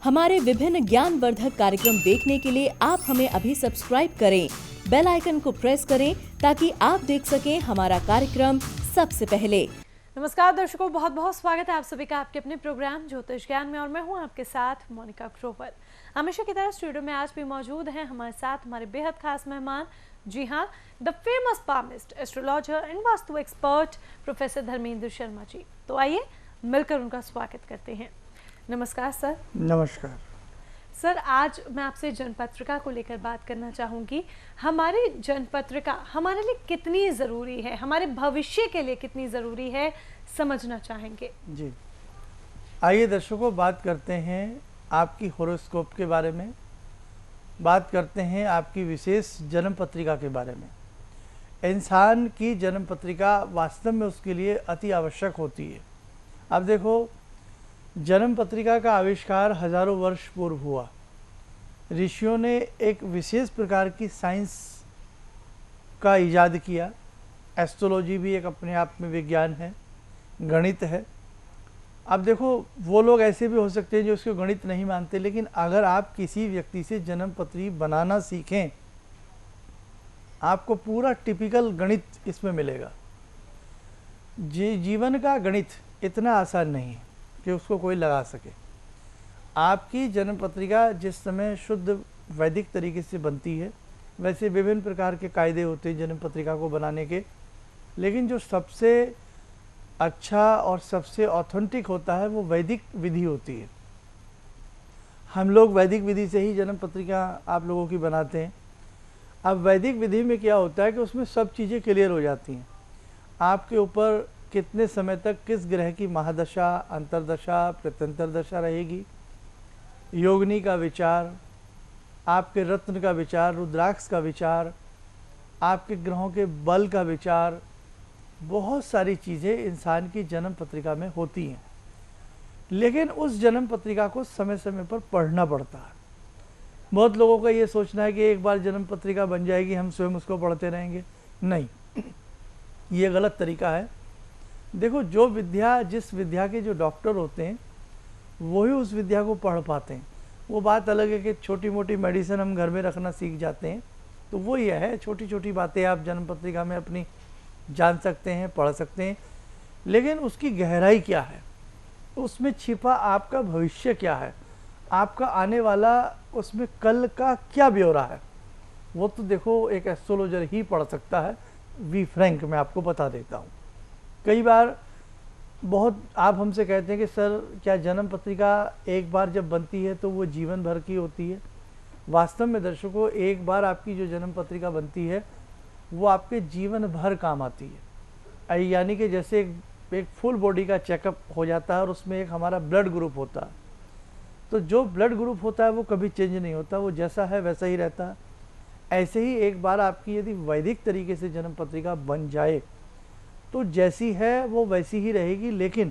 हमारे विभिन्न ज्ञानवर्धक कार्यक्रम देखने के लिए आप हमें अभी सब्सक्राइब करें, बेल आइकन को प्रेस करें ताकि आप देख सकें हमारा कार्यक्रम सबसे पहले। नमस्कार दर्शकों, बहुत बहुत स्वागत है आप सभी का आपके अपने प्रोग्राम ज्योतिष ज्ञान में और मैं हूं आपके साथ मोनिका ग्रोवर। हमेशा की तरह स्टूडियो में आज भी मौजूद हैं हमारे साथ हमारे बेहद खास मेहमान। जी हाँ, the famous palmist, astrologer and vastu expert professor Dharmendra Sharma ji. तो आइए मिलकर उनका स्वागत करते हैं। नमस्कार सर। नमस्कार सर, आज मैं आपसे जनपत्रिका को लेकर बात करना चाहूँगी। हमारी जनपत्रिका हमारे लिए कितनी ज़रूरी है, हमारे भविष्य के लिए कितनी ज़रूरी है, समझना चाहेंगे। जी, आइए दर्शकों बात करते हैं आपकी होरोस्कोप के बारे में, बात करते हैं आपकी विशेष जन्म पत्रिका के बारे में। इंसान की जन्म पत्रिका वास्तव में उसके लिए अति आवश्यक होती है। अब देखो, जन्म पत्रिका का आविष्कार हजारों वर्ष पूर्व हुआ। ऋषियों ने एक विशेष प्रकार की साइंस का इजाद किया। एस्ट्रोलॉजी भी एक अपने आप में विज्ञान है, गणित है। अब देखो, वो लोग ऐसे भी हो सकते हैं जो उसको गणित नहीं मानते, लेकिन अगर आप किसी व्यक्ति से जन्म पत्री बनाना सीखें, आपको पूरा टिपिकल गणित इसमें मिलेगा। जीवन का गणित इतना आसान नहीं है कि उसको कोई लगा सके। आपकी जन्म पत्रिका जिस समय शुद्ध वैदिक तरीके से बनती है, वैसे विभिन्न प्रकार के कायदे होते हैं जन्म पत्रिका को बनाने के, लेकिन जो सबसे अच्छा और सबसे ऑथेंटिक होता है वो वैदिक विधि होती है। हम लोग वैदिक विधि से ही जन्म पत्रिका आप लोगों की बनाते हैं। अब वैदिक विधि में क्या होता है कि उसमें सब चीज़ें क्लियर हो जाती हैं। आपके ऊपर कितने समय तक किस ग्रह की महादशा, अंतरदशा, प्रत्यंतर दशा रहेगी, योगिनी का विचार, आपके रत्न का विचार, रुद्राक्ष का विचार, आपके ग्रहों के बल का विचार, बहुत सारी चीज़ें इंसान की जन्म पत्रिका में होती हैं। लेकिन उस जन्म पत्रिका को समय समय पर पढ़ना पड़ता है। बहुत लोगों का ये सोचना है कि एक बार जन्म पत्रिका बन जाएगी, हम स्वयं उसको पढ़ते रहेंगे। नहीं, ये गलत तरीका है। देखो, जो विद्या, जिस विद्या के जो डॉक्टर होते हैं वही उस विद्या को पढ़ पाते हैं। वो बात अलग है कि छोटी मोटी मेडिसिन हम घर में रखना सीख जाते हैं, तो वो ये है, छोटी छोटी बातें आप जन्म पत्रिका में अपनी जान सकते हैं, पढ़ सकते हैं। लेकिन उसकी गहराई क्या है, उसमें छिपा आपका भविष्य क्या है, आपका आने वाला उसमें कल का क्या ब्यौरा है, वो तो देखो एक एस्ट्रोलॉजर ही पढ़ सकता है। वी फ्रैंक मैं आपको बता देता हूँ। कई बार बहुत आप हमसे कहते हैं कि सर, क्या जन्म पत्रिका एक बार जब बनती है तो वो जीवन भर की होती है? वास्तव में दर्शकों, एक बार आपकी जो जन्म पत्रिका बनती है वो आपके जीवन भर काम आती है। यानी कि जैसे एक फुल बॉडी का चेकअप हो जाता है और उसमें एक हमारा ब्लड ग्रुप होता है, तो जो ब्लड ग्रुप होता है वो कभी चेंज नहीं होता, वो जैसा है वैसा ही रहता है। ऐसे ही एक बार आपकी यदि वैदिक तरीके से जन्म पत्रिका बन जाए तो जैसी है वो वैसी ही रहेगी। लेकिन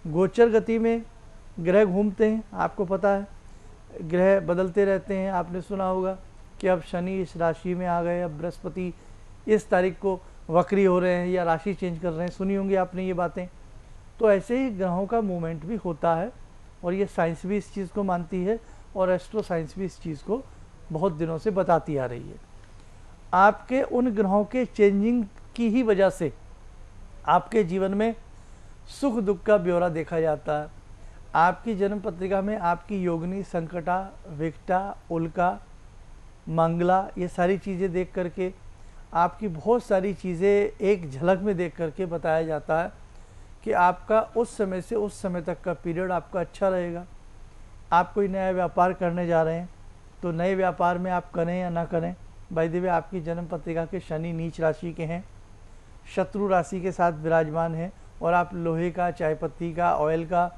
गोचर गति में ग्रह घूमते हैं, आपको पता है, ग्रह बदलते रहते हैं। आपने सुना होगा कि अब शनि इस राशि में आ गए, अब बृहस्पति इस तारीख को वक्री हो रहे हैं या राशि चेंज कर रहे हैं। सुनी होंगी आपने ये बातें। तो ऐसे ही ग्रहों का मूवमेंट भी होता है और ये साइंस भी इस चीज़ को मानती है और एस्ट्रो साइंस भी इस चीज़ को बहुत दिनों से बताती आ रही है। आपके उन ग्रहों के चेंजिंग की ही वजह से आपके जीवन में सुख दुख का ब्यौरा देखा जाता है। आपकी जन्म पत्रिका में आपकी योगिनी, संकटा, विकटा, उल्का, मंगला, ये सारी चीज़ें देख करके, आपकी बहुत सारी चीज़ें एक झलक में देख करके बताया जाता है कि आपका उस समय से उस समय तक का पीरियड आपका अच्छा रहेगा। आप कोई नया व्यापार करने जा रहे हैं तो नए व्यापार में आप करें या ना करें। बाय द वे, आपकी जन्म पत्रिका के शनि नीच राशि के हैं, शत्रु राशि के साथ विराजमान है और आप लोहे का, चाय पत्ती का, ऑयल का,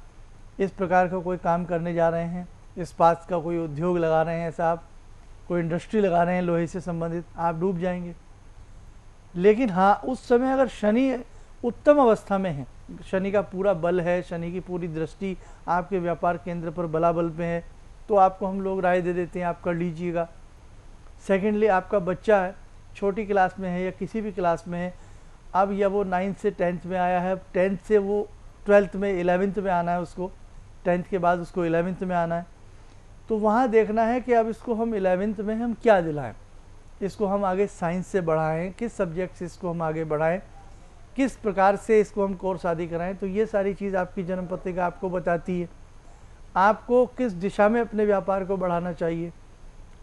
इस प्रकार का कोई काम करने जा रहे हैं, इस्पात का कोई उद्योग लगा रहे हैं, ऐसा आप कोई इंडस्ट्री लगा रहे हैं लोहे से संबंधित, आप डूब जाएंगे। लेकिन हाँ, उस समय अगर शनि उत्तम अवस्था में है, शनि का पूरा बल है, शनि की पूरी दृष्टि आपके व्यापार केंद्र पर बलाबल पे है, तो आपको हम लोग राय दे देते हैं आप कर लीजिएगा। सेकेंडली, आपका बच्चा है, छोटी क्लास में है या किसी भी क्लास में है, अब या वो 9th से 10th में आया है, 10th से वो 12th में 11th में आना है उसको, 10th के बाद उसको 11th में आना है, तो वहाँ देखना है कि अब इसको हम 11th में हम क्या दिलाएं, इसको हम आगे साइंस से बढ़ाएं, किस सब्जेक्ट से इसको हम आगे बढ़ाएं, किस प्रकार से इसको हम कोर्स आदि कराएं। तो ये सारी चीज़ आपकी जन्म पत्रिका आपको बताती है। आपको किस दिशा में अपने व्यापार को बढ़ाना चाहिए,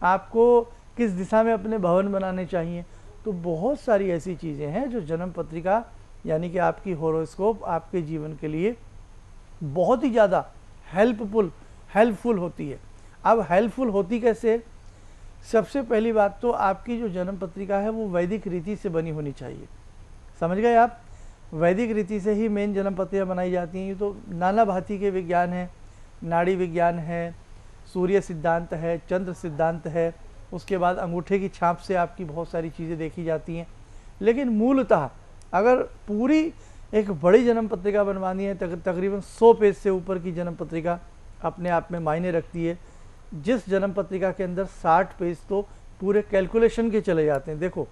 आपको किस दिशा में अपने भवन बनाने चाहिए। तो बहुत सारी ऐसी चीज़ें हैं जो जन्म पत्रिका यानी कि आपकी हॉरोस्कोप आपके जीवन के लिए बहुत ही ज़्यादा हेल्पफुल होती है। अब हेल्पफुल होती कैसे? सबसे पहली बात तो आपकी जो जन्म पत्रिका है वो वैदिक रीति से बनी होनी चाहिए। समझ गए आप? वैदिक रीति से ही मेन जन्म पत्रिका बनाई जाती हैं। तो नाना भांति के विज्ञान हैं, नाड़ी विज्ञान है, सूर्य सिद्धांत है, चंद्र सिद्धांत है, उसके बाद अंगूठे की छाप से आपकी बहुत सारी चीज़ें देखी जाती हैं। लेकिन मूलतः अगर पूरी एक बड़ी जन्म पत्रिका बनवानी है, तकरीबन 100 पेज से ऊपर की जन्म पत्रिका अपने आप में मायने रखती है। जिस जन्म पत्रिका के अंदर 60 पेज तो पूरे कैलकुलेशन के चले जाते हैं। देखो,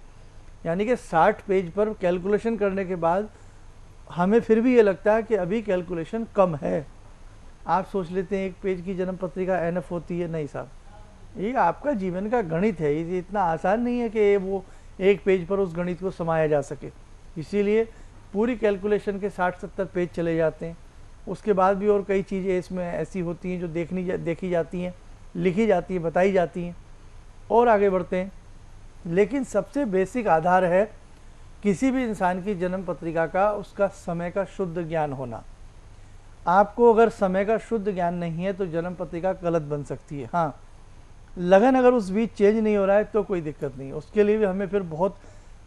यानी कि 60 पेज पर कैलकुलेशन करने के बाद हमें फिर भी ये लगता है कि अभी कैलकुलेशन कम है। आप सोच लेते हैं एक पेज की जन्म पत्रिका एनफ होती है। नहीं साहब, ये आपका जीवन का गणित है, ये इतना आसान नहीं है कि वो एक पेज पर उस गणित को समाया जा सके। इसीलिए पूरी कैलकुलेशन के 60-70 पेज चले जाते हैं। उसके बाद भी और कई चीज़ें इसमें ऐसी होती हैं जो देखी जाती हैं, लिखी जाती हैं, बताई जाती हैं, और आगे बढ़ते हैं। लेकिन सबसे बेसिक आधार है किसी भी इंसान की जन्म पत्रिका का उसका समय का शुद्ध ज्ञान होना। आपको अगर समय का शुद्ध ज्ञान नहीं है तो जन्म पत्रिका गलत बन सकती है। हाँ, लगन अगर उस बीच चेंज नहीं हो रहा है तो कोई दिक्कत नहीं है। उसके लिए भी हमें फिर बहुत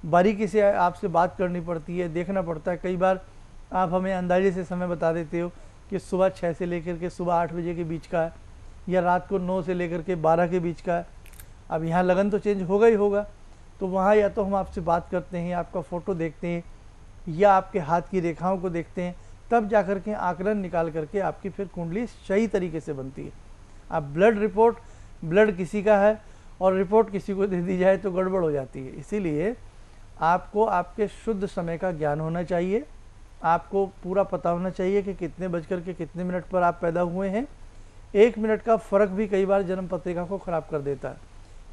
बारीकी से आपसे बात करनी पड़ती है, देखना पड़ता है। कई बार आप हमें अंदाजे से समय बता देते हो कि सुबह 6 से लेकर के सुबह 8 बजे के बीच का है, या रात को 9 से लेकर के 12 के बीच का है। अब यहाँ लगन तो चेंज होगा ही होगा। तो वहाँ या तो हम आपसे बात करते हैं, आपका फ़ोटो देखते हैं, या आपके हाथ की रेखाओं को देखते हैं, तब जा कर के आकलन निकाल करके आपकी फिर कुंडली सही तरीके से बनती है। अब ब्लड किसी का है और रिपोर्ट किसी को दे दी जाए तो गड़बड़ हो जाती है। इसीलिए आपको आपके शुद्ध समय का ज्ञान होना चाहिए। आपको पूरा पता होना चाहिए कि कितने बजकर के कितने मिनट पर आप पैदा हुए हैं। 1 मिनट का फ़र्क भी कई बार जन्म पत्रिका को ख़राब कर देता है।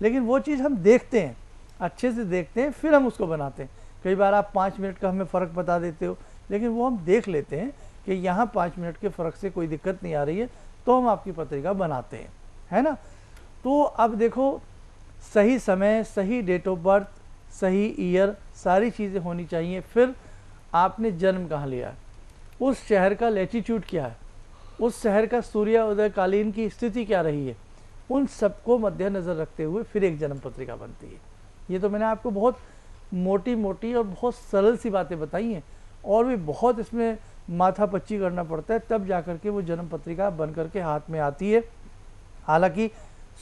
लेकिन वो चीज़ हम देखते हैं, अच्छे से देखते हैं, फिर हम उसको बनाते हैं। कई बार आप 5 मिनट का हमें फ़र्क बता देते हो, लेकिन वो हम देख लेते हैं कि यहाँ 5 मिनट के फ़र्क से कोई दिक्कत नहीं आ रही है, तो हम आपकी पत्रिका बनाते हैं, है ना। तो अब देखो, सही समय, सही डेट ऑफ बर्थ, सही ईयर, सारी चीज़ें होनी चाहिए। फिर आपने जन्म कहाँ लिया, उस शहर का लैटिट्यूड क्या है, उस शहर का सूर्योदयकालीन की स्थिति क्या रही है, उन सबको मद्देनज़र रखते हुए फिर एक जन्म पत्रिका बनती है। ये तो मैंने आपको बहुत मोटी और बहुत सरल सी बातें बताई हैं, और भी बहुत इसमें माथा पच्ची करना पड़ता है, तब जा कर के वो जन्म पत्रिका बन करके हाथ में आती है। हालांकि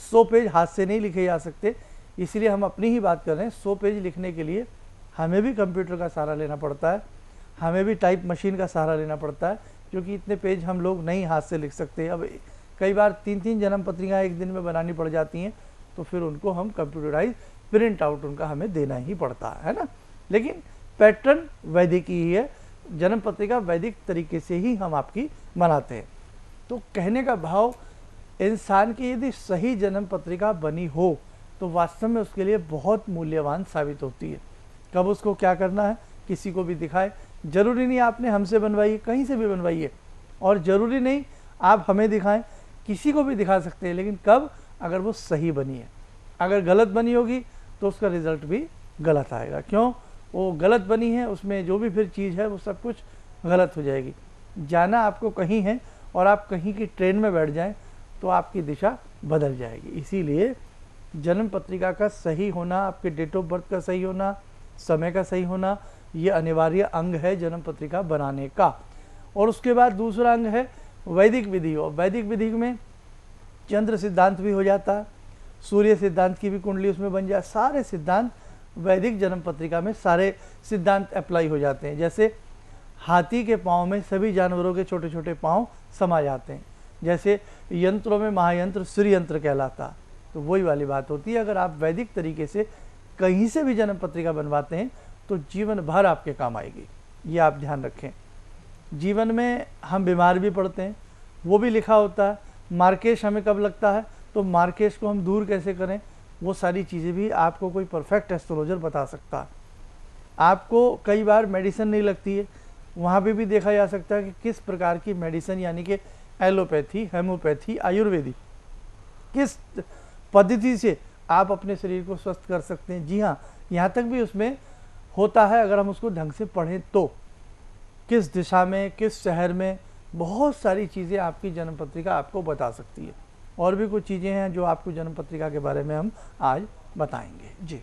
100 पेज हाथ से नहीं लिखे जा सकते, इसलिए हम अपनी ही बात कर रहे हैं। 100 पेज लिखने के लिए हमें भी कंप्यूटर का सहारा लेना पड़ता है, हमें भी टाइप मशीन का सहारा लेना पड़ता है, क्योंकि इतने पेज हम लोग नहीं हाथ से लिख सकते। अब कई बार 3-3 जन्म पत्रिकाएँ एक दिन में बनानी पड़ जाती हैं, तो फिर उनको हम कंप्यूटराइज प्रिंट आउट उनका हमें देना ही पड़ता है ना। लेकिन पैटर्न वैदिक ही है, जन्म पत्रिका वैदिक तरीके से ही हम आपकी बनाते हैं। तो कहने का भाव, इंसान की यदि सही जन्म पत्रिका बनी हो तो वास्तव में उसके लिए बहुत मूल्यवान साबित होती है। कब उसको क्या करना है, किसी को भी दिखाए। ज़रूरी नहीं आपने हमसे बनवाई है, कहीं से भी बनवाइए, और ज़रूरी नहीं आप हमें दिखाएं, किसी को भी दिखा सकते हैं। लेकिन कब, अगर वो सही बनी है। अगर गलत बनी होगी तो उसका रिज़ल्ट भी गलत आएगा। क्यों? वो गलत बनी है, उसमें जो भी फिर चीज़ है वो सब कुछ गलत हो जाएगी। जाना आपको कहीं है और आप कहीं की ट्रेन में बैठ जाएं तो आपकी दिशा बदल जाएगी। इसीलिए जन्म पत्रिका का सही होना, आपके डेट ऑफ बर्थ का सही होना, समय का सही होना, ये अनिवार्य अंग है जन्म पत्रिका बनाने का। और उसके बाद दूसरा अंग है वैदिक विधि। और वैदिक विधि में चंद्र सिद्धांत भी हो जाता है, सूर्य सिद्धांत की भी कुंडली उसमें बन जाए। सारे सिद्धांत वैदिक जन्म पत्रिका में सारे सिद्धांत अप्लाई हो जाते हैं। जैसे हाथी के पाँव में सभी जानवरों के छोटे छोटे पाँव समा जाते हैं। जैसे यंत्रों में महायंत्र श्री यंत्र कहलाता, तो वही वाली बात होती है। अगर आप वैदिक तरीके से कहीं से भी जन्म पत्रिका बनवाते हैं तो जीवन भर आपके काम आएगी। ये आप ध्यान रखें। जीवन में हम बीमार भी पड़ते हैं, वो भी लिखा होता है। मार्केश हमें कब लगता है, तो तो मार्केस को हम दूर कैसे करें, वो सारी चीज़ें भी आपको कोई परफेक्ट एस्ट्रोलॉजर बता सकता है। आपको कई बार मेडिसिन नहीं लगती है, वहाँ पे भी देखा जा सकता है कि किस प्रकार की मेडिसिन यानी कि एलोपैथी, हेमोपैथी, आयुर्वेदिक किस पद्धति से आप अपने शरीर को स्वस्थ कर सकते हैं। जी हाँ, यहाँ तक भी उसमें होता है अगर हम उसको ढंग से पढ़ें तो, किस दिशा में, किस शहर में, बहुत सारी चीज़ें आपकी जन्म पत्रिका आपको बता सकती है। और भी कुछ चीज़ें हैं जो आपको जन्म पत्रिका के बारे में हम आज बताएंगे। जी,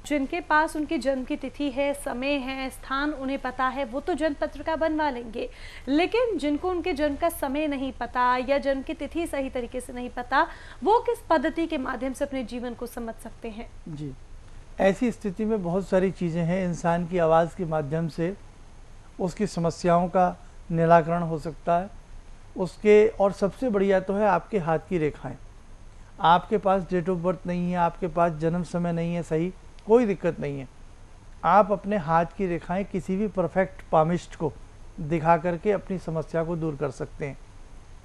जिनके पास उनकी जन्म की तिथि है, समय है, स्थान उन्हें पता है, वो तो जन्म पत्रिका बनवा लेंगे, लेकिन जिनको उनके जन्म का समय नहीं पता या जन्म की तिथि सही तरीके से नहीं पता, वो किस पद्धति के माध्यम से अपने जीवन को समझ सकते हैं? जी, ऐसी स्थिति में बहुत सारी चीज़ें हैं। इंसान की आवाज़ के माध्यम से उसकी समस्याओं का निराकरण हो सकता है। उसके और सबसे बढ़िया तो है आपके हाथ की रेखाएं। आपके पास डेट ऑफ बर्थ नहीं है, आपके पास जन्म समय नहीं है, सही, कोई दिक्कत नहीं है। आप अपने हाथ की रेखाएं किसी भी परफेक्ट पामिस्ट को दिखा करके अपनी समस्या को दूर कर सकते हैं।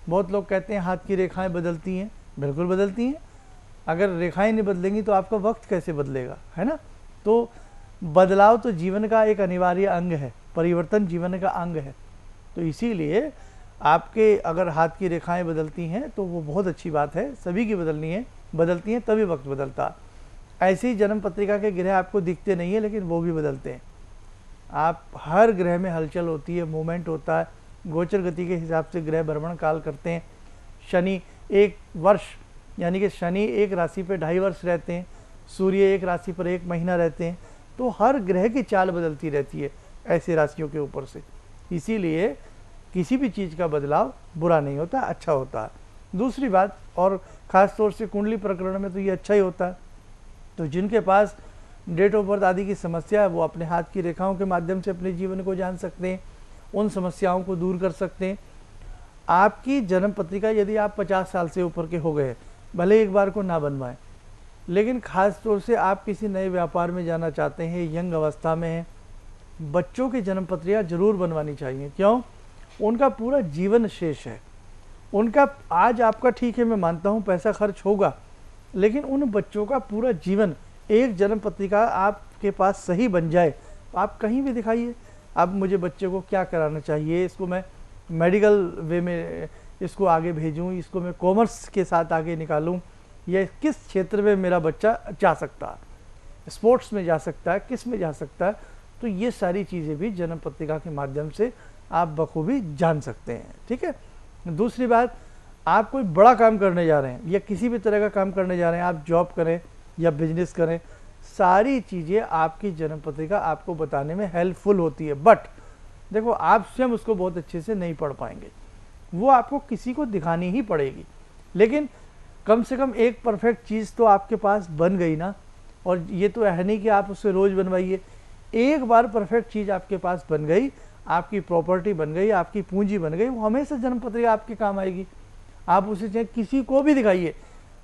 बहुत लोग कहते हैं हाथ की रेखाएं बदलती हैं, बिल्कुल बदलती हैं। अगर रेखाएं नहीं बदलेंगी तो आपका वक्त कैसे बदलेगा, है ना। तो बदलाव तो जीवन का एक अनिवार्य अंग है, परिवर्तन जीवन का अंग है। तो इसीलिए आपके अगर हाथ की रेखाएं बदलती हैं तो वो बहुत अच्छी बात है, सभी की बदलनी है, बदलती हैं तभी वक्त बदलता है। ऐसे ही जन्म पत्रिका के ग्रह आपको दिखते नहीं है लेकिन वो भी बदलते हैं। आप हर ग्रह में हलचल होती है, मूवमेंट होता है, गोचर गति के हिसाब से ग्रह भ्रमण काल करते हैं। शनि एक वर्ष यानी कि शनि एक राशि पर 2.5 वर्ष रहते हैं, सूर्य एक राशि पर 1 महीना रहते हैं। तो हर ग्रह की चाल बदलती रहती है ऐसी राशियों के ऊपर से। इसीलिए किसी भी चीज़ का बदलाव बुरा नहीं होता, अच्छा होता है। दूसरी बात, और ख़ास तौर से कुंडली प्रकरण में तो ये अच्छा ही होता है। तो जिनके पास डेट ऑफ बर्थ आदि की समस्या है वो अपने हाथ की रेखाओं के माध्यम से अपने जीवन को जान सकते हैं, उन समस्याओं को दूर कर सकते हैं। आपकी जन्म पत्रिका यदि आप 50 साल से ऊपर के हो गए, भले एक बार को ना बनवाएं, लेकिन ख़ास तौर से आप किसी नए व्यापार में जाना चाहते हैं, यंग अवस्था में हैं, बच्चों की जन्म पत्रिका जरूर बनवानी चाहिए। क्यों? उनका पूरा जीवन शेष है। उनका आज आपका ठीक है, मैं मानता हूँ पैसा खर्च होगा, लेकिन उन बच्चों का पूरा जीवन, एक जन्म पत्रिका आपके पास सही बन जाए, आप कहीं भी दिखाइए, अब मुझे बच्चे को क्या कराना चाहिए, इसको मैं मेडिकल वे में इसको आगे भेजूँ, इसको मैं कॉमर्स के साथ आगे निकालूँ, या किस क्षेत्र में मेरा बच्चा जा सकता है, स्पोर्ट्स में जा सकता है, किस में जा सकता है। तो ये सारी चीज़ें भी जन्म पत्रिका के माध्यम से आप बखूबी जान सकते हैं। ठीक है। दूसरी बात, आप कोई बड़ा काम करने जा रहे हैं या किसी भी तरह का काम करने जा रहे हैं, आप जॉब करें या बिजनेस करें, सारी चीज़ें आपकी जन्म पत्रिका आपको बताने में हेल्पफुल होती है। बट देखो, आप स्वयं उसको बहुत अच्छे से नहीं पढ़ पाएंगे, वो आपको किसी को दिखानी ही पड़ेगी। लेकिन कम से कम एक परफेक्ट चीज़ तो आपके पास बन गई ना। और ये तो है नहीं कि आप उससे रोज़ बनवाइए, एक बार परफेक्ट चीज़ आपके पास बन गई, आपकी प्रॉपर्टी बन गई, आपकी पूंजी बन गई, वो हमेशा जन्म पत्रिका आपके काम आएगी। आप उसे चाहे किसी को भी दिखाइए,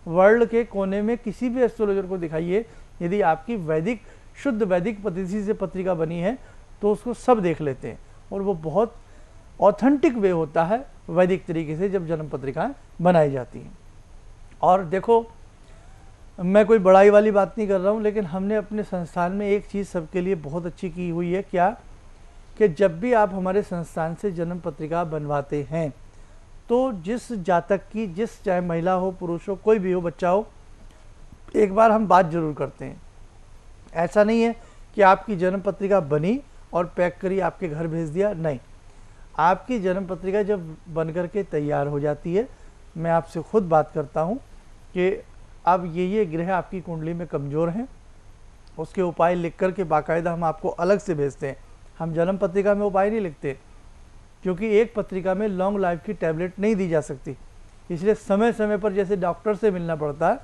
वर्ल्ड के कोने में किसी भी एस्ट्रोलॉजर को दिखाइए, यदि आपकी वैदिक, शुद्ध वैदिक पद्धति से पत्रिका बनी है तो उसको सब देख लेते हैं। और वो बहुत ऑथेंटिक वे होता है वैदिक तरीके से जब जन्म पत्रिकाएँ बनाई जाती हैं। और देखो, मैं कोई बड़ाई वाली बात नहीं कर रहा हूँ, लेकिन हमने अपने संस्थान में एक चीज़ सबके लिए बहुत अच्छी की हुई है। क्या? कि जब भी आप हमारे संस्थान से जन्म पत्रिका बनवाते हैं तो जिस जातक की, जिस चाहे महिला हो, पुरुष हो, कोई भी हो, बच्चा हो, एक बार हम बात जरूर करते हैं। ऐसा नहीं है कि आपकी जन्म पत्रिका बनी और पैक करी आपके घर भेज दिया, नहीं। आपकी जन्म पत्रिका जब बन करके तैयार हो जाती है, मैं आपसे खुद बात करता हूँ कि अब ये ग्रह आपकी कुंडली में कमज़ोर हैं, उसके उपाय लिख कर के बाकायदा हम आपको अलग से भेजते हैं। हम जन्म पत्रिका में उपाय नहीं लिखते, क्योंकि एक पत्रिका में लॉन्ग लाइफ की टैबलेट नहीं दी जा सकती। इसलिए समय समय पर जैसे डॉक्टर से मिलना पड़ता है,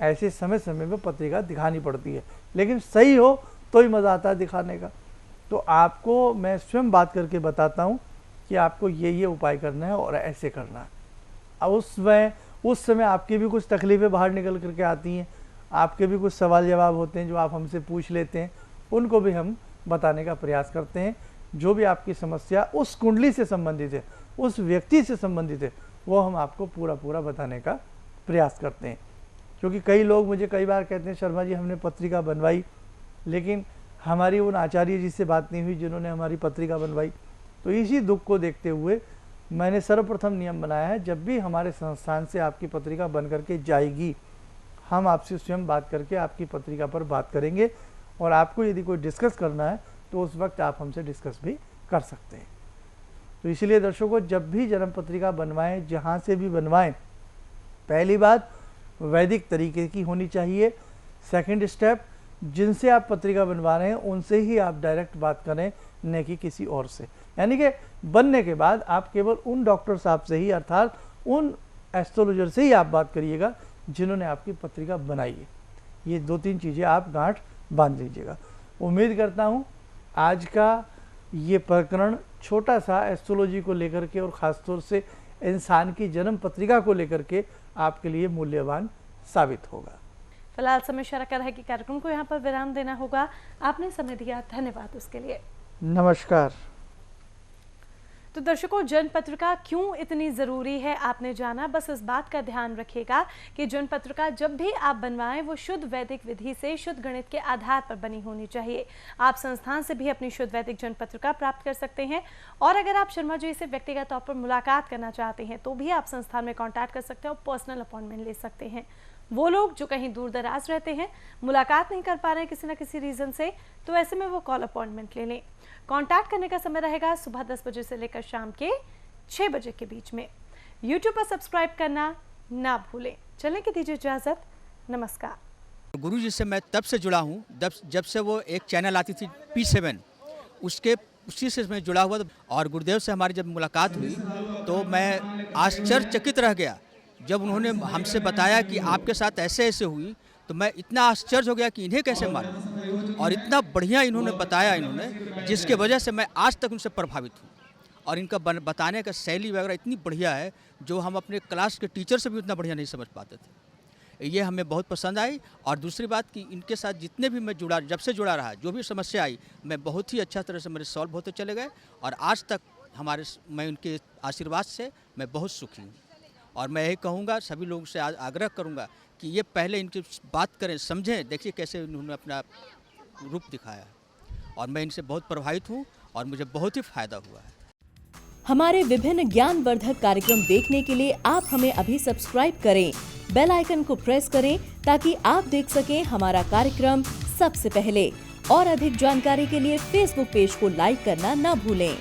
ऐसे समय समय पर पत्रिका दिखानी पड़ती है। लेकिन सही हो तो ही मज़ा आता है दिखाने का। तो आपको मैं स्वयं बात करके बताता हूँ कि आपको ये उपाय करना है और ऐसे करना है। अब उस समय आपकी भी कुछ तकलीफ़ें बाहर निकल करके आती हैं, आपके भी कुछ सवाल जवाब होते हैं जो आप हमसे पूछ लेते हैं, उनको भी हम बताने का प्रयास करते हैं। जो भी आपकी समस्या उस कुंडली से संबंधित है, उस व्यक्ति से संबंधित है, वो हम आपको पूरा बताने का प्रयास करते हैं। क्योंकि कई लोग मुझे कई बार कहते हैं शर्मा जी हमने पत्रिका बनवाई लेकिन हमारी उन आचार्य जी से बात नहीं हुई जिन्होंने हमारी पत्रिका बनवाई। तो इसी दुख को देखते हुए मैंने सर्वप्रथम नियम बनाया है, जब भी हमारे संस्थान से आपकी पत्रिका बन करके जाएगी हम आपसे स्वयं बात करके आपकी पत्रिका पर बात करेंगे और आपको यदि कोई डिस्कस करना है तो उस वक्त आप हमसे डिस्कस भी कर सकते हैं। तो इसलिए दर्शकों, जब भी जन्म पत्रिका बनवाएं, जहाँ से भी बनवाएं, पहली बात वैदिक तरीके की होनी चाहिए। सेकंड स्टेप, जिनसे आप पत्रिका बनवा रहे हैं उनसे ही आप डायरेक्ट बात करें, न कि किसी और से। यानी कि बनने के बाद आप केवल उन डॉक्टर साहब से ही अर्थात उन एस्ट्रोलॉजर से ही आप बात करिएगा जिन्होंने आपकी पत्रिका बनाई है। ये 2-3 चीज़ें आप गांठ बांध लीजिएगा। उम्मीद करता हूँ आज का ये प्रकरण छोटा सा एस्ट्रोलॉजी को लेकर के और ख़ासतौर से इंसान की जन्म पत्रिका को लेकर के आपके लिए मूल्यवान साबित होगा। फिलहाल समय इशारा है कि कार्यक्रम को यहाँ पर विराम देना होगा। आपने समय दिया, धन्यवाद उसके लिए। नमस्कार। तो दर्शकों, जन्म पत्रिका क्यों इतनी ज़रूरी है आपने जाना। बस इस बात का ध्यान रखिएगा कि जन्म पत्रिका जब भी आप बनवाएं वो शुद्ध वैदिक विधि से शुद्ध गणित के आधार पर बनी होनी चाहिए। आप संस्थान से भी अपनी शुद्ध वैदिक जन्म पत्रिका प्राप्त कर सकते हैं और अगर आप शर्मा जी से व्यक्तिगत तौर पर मुलाकात करना चाहते हैं तो भी आप संस्थान में कॉन्टैक्ट कर सकते हैं और पर्सनल अपॉइंटमेंट ले सकते हैं। वो लोग जो कहीं दूर दराज रहते हैं, मुलाकात नहीं कर पा रहे हैं किसी न किसी रीज़न से, तो ऐसे में वो कॉल अपॉइंटमेंट ले लें। कांटेक्ट करने का समय रहेगा सुबह 10 बजे से लेकर शाम के 6 बजे के बीच में। यूट्यूब पर सब्सक्राइब करना ना भूलें। चलें कि दीजिए इजाज़त, नमस्कार। गुरु जी से मैं तब से जुड़ा हूँ जब से वो एक चैनल आती थी P7, उसी से मैं जुड़ा हुआ। और गुरुदेव से हमारी जब मुलाकात हुई तो मैं आश्चर्यचकित रह गया जब उन्होंने हमसे बताया कि आपके साथ ऐसे ऐसे हुई। तो मैं इतना आश्चर्य हो गया कि इन्हें कैसे मालूम, और इतना बढ़िया इन्होंने बताया जिसके वजह से मैं आज तक उनसे प्रभावित हूँ। और इनका बताने का शैली वगैरह इतनी बढ़िया है जो हम अपने क्लास के टीचर से भी उतना बढ़िया नहीं समझ पाते थे। ये हमें बहुत पसंद आई। और दूसरी बात कि इनके साथ जितने भी मैं जब से जुड़ा रहा, जो भी समस्या आई, मैं बहुत ही अच्छा तरह से मेरे सॉल्व होते चले गए। और आज तक मैं उनके आशीर्वाद से मैं बहुत सुखी हूँ। और मैं यही कहूँगा, सभी लोगों से आग्रह करूँगा कि ये पहले इनकी बात करें, समझें। देखिए कैसे उन्होंने अपना रूप दिखाया और मैं इनसे बहुत प्रभावित हूँ और मुझे बहुत ही फायदा हुआ है। हमारे विभिन्न ज्ञानवर्धक कार्यक्रम देखने के लिए आप हमें अभी सब्सक्राइब करें, बेल आइकन को प्रेस करें ताकि आप देख सकें हमारा कार्यक्रम सबसे पहले। और अधिक जानकारी के लिए फेसबुक पेज को लाइक करना ना भूलें।